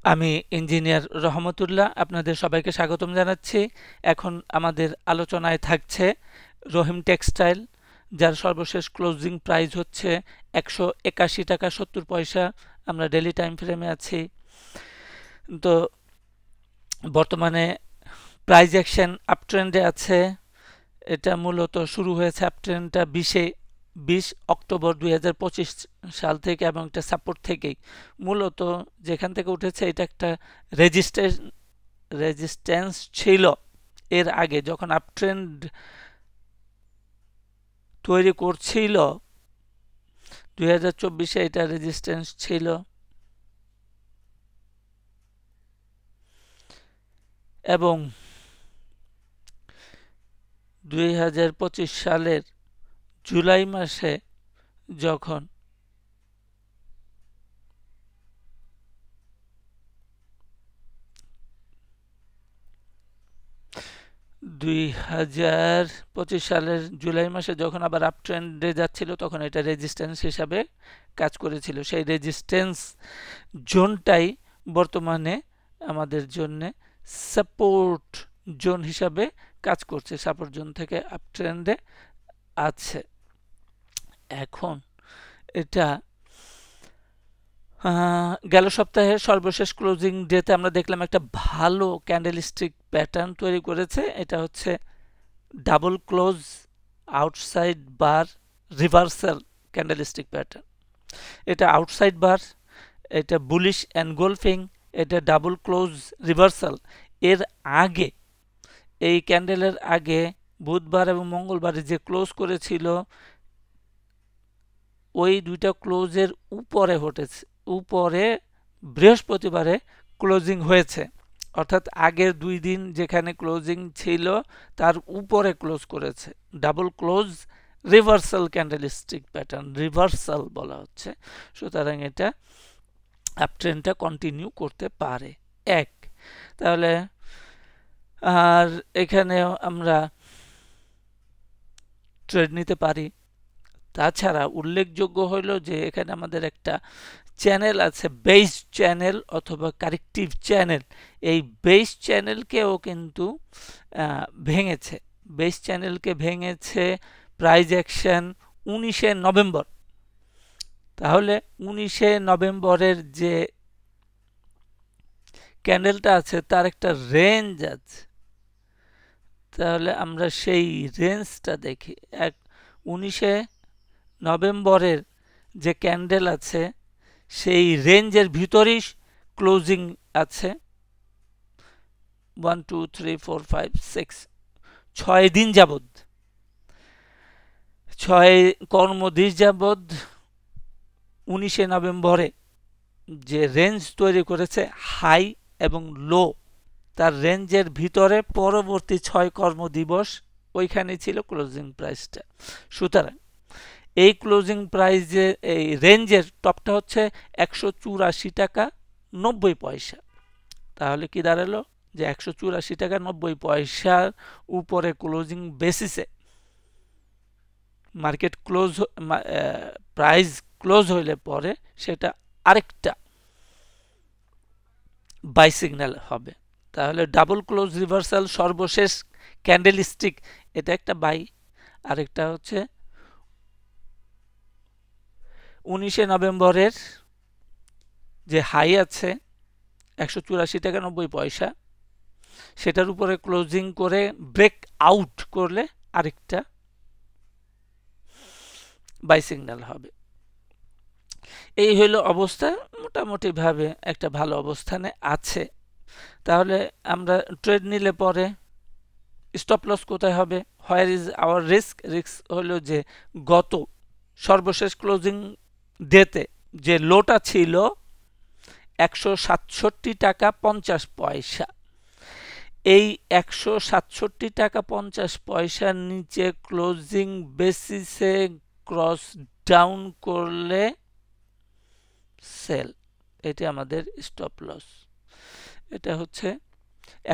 আমি ইঞ্জিনিয়ার রহমতুল্লাহ, আপনাদের সবাইকে স্বাগতম জানাচ্ছি। এখন আমাদের আলোচনায় থাকছে রহিম টেক্সটাইল, যার সর্বশেষ ক্লোজিং প্রাইস হচ্ছে 181 টাকা 70 পয়সা। আমরা ডেইলি টাইম ফ্রেমে আছি। তো বর্তমানে প্রাইস অ্যাকশন আপট্রেন্ডে আছে। এটা মূলত শুরু হয়েছে আপট্রেন্ডটা 20 অক্টোবর 2025 সাল থেকে, এবং একটা সাপোর্ট থেকেই মূলত যেখান থেকে উঠেছে এটা একটা রেজিস্ট্যান্স ছিল এর আগে, যখন আপট্রেন্ড তৈরি করছিল 2024-এ এটা রেজিস্ট্যান্স ছিল, এবং 2025 সালের জুলাই মাসে যখন 2025 সালের জুলাই মাসে যখন আবার আপ ট্রেন্ডে যাচ্ছিল, তখন এটা রেজিস্ট্যান্স হিসাবে কাজ করেছিল। সেই রেজিস্ট্যান্স জোনটাই বর্তমানে আমাদের জন্য সাপোর্ট জোন হিসাবে কাজ করছে। সাপোর্ট জোন থেকে আপ ট্রেন্ডে আছে। এখন এটা গেল সপ্তাহে সর্বশেষ ক্লোজিং ডেতে আমরা দেখলাম একটা ভালো ক্যান্ডেলস্টিক প্যাটার্ন তৈরি করেছে। এটা হচ্ছে ডাবল ক্লোজ আউটসাইড বার রিভার্সাল ক্যান্ডেলস্টিক প্যাটার্ন। এটা আউটসাইড বার, এটা বুলিশ এনগোলফিং, এটা ডাবল ক্লোজ রিভার্সাল। এর আগে, এই ক্যান্ডেলের আগে বুধবার এবং মঙ্গলবারে যে ক্লোজ করেছিল, ওই দুইটা ক্লোজের উপরে বৃহস্পতিবারে ক্লোজিং হয়েছে। অর্থাৎ আগের 2 দিন যেখানে ক্লোজিং ছিল তার উপরে ক্লোজ করেছে। Double close reversal candlestick pattern, reversal বলা হচ্ছে। সুতরাং এটা আপট্রেন্ডটা কন্টিনিউ করতে পারে। তাহলে আর এখানেও আমরা ট্রেড নিতে পারি। তাছাড়া উল্লেখযোগ্য হইল যে এখানে আমাদের একটা চ্যানেল আছে, বেস চ্যানেল অথবা কারেক্টিভ চ্যানেল। এই বেস চ্যানেলকেও কিন্তু ভেঙেছে। বেস চ্যানেলকে ভেঙেছে প্রাইস অ্যাকশন 19শে নভেম্বর। তাহলে 19শে নভেম্বরের যে ক্যান্ডেলটা আছে তার একটা রেঞ্জ আছে। তাহলে আমরা সেই রেঞ্জটা দেখি। 19শে নভেম্বরের যে ক্যান্ডেল আছে সেই রেঞ্জের ভিতরেই ক্লোজিং আছে। 1 2 3 4 5 6 6 দিন যাবৎ, 6 কর্মদিন যাবৎ 19শে নভেম্বরে যে রেঞ্জ তৈরি করেছে হাই এবং লো, তার রেঞ্জের ভিতরে পরবর্তী 6 কর্মদিবস ওইখানে ছিল ক্লোজিং প্রাইসটা। সুতরাং এই ক্লোজিং প্রাইসে এই রেঞ্জের টপটা হচ্ছে 184 টাকা 90 পয়সা। তাহলে কি দাঁড়ালো যে 184 টাকা 90 পয়সার উপরে ক্লোজিং বেসিসে মার্কেট ক্লোজ, প্রাইস ক্লোজ হইলে পরে সেটা আরেকটা বাই সিগন্যাল হবে। তাহলে ডাবল ক্লোজ রিভার্সাল সর্বশেষ ক্যান্ডেলস্টিক, এটা একটা বাই। আরেকটা হচ্ছে 19শে নভেম্বরের যে হাই আছে 184 টাকা 90 পয়সা, সেটার উপরে ক্লোজিং করে ব্রেক আউট করলে আরেকটা বাই সিগন্যাল হবে। এই হইল অবস্থা। মোটামুটি ভাবে একটা ভালো অবস্থানে আছে। তাহলে আমরা ট্রেড নিলে পরে স্টপ লস কোথায় হবে? Where is our risk? Risk হলো যে গত সর্বশেষ ক্লোজিং ডেতে যে লোটা ছিল 167 টাকা 50 পয়সা, এই 167 টাকা 50 পয়সার নিচে ক্লোজিং বেসিসে ক্রস ডাউন করলে সেল। এটি আমাদের স্টপ লস। এটা হচ্ছে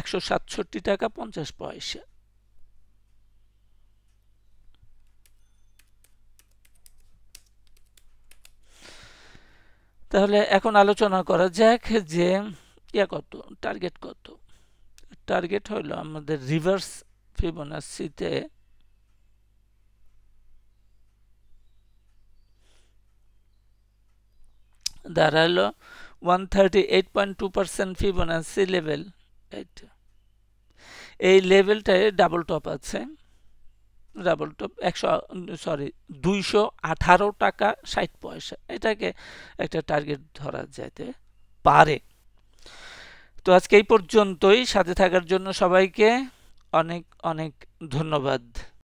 167 টাকা 50 পয়সা। তাহলে এখন আলোচনা করা যাক যে কত টার্গেট কত? টার্গেট হলো আমাদের রিভার্স ফিবোনাচিতে দাঁড়ালো 138.2% ফিবোনাচি লেভেল। এই লেভেলটায় ডাবল টপ আছে, ডাবল টপ 218 টাকা 60 পয়সা, এটাকে একটা টার্গেট ধরা যেতে পারে। তো আজকে এই পর্যন্তই, সাথে থাকার জন্য সবাইকে অনেক অনেক ধন্যবাদ।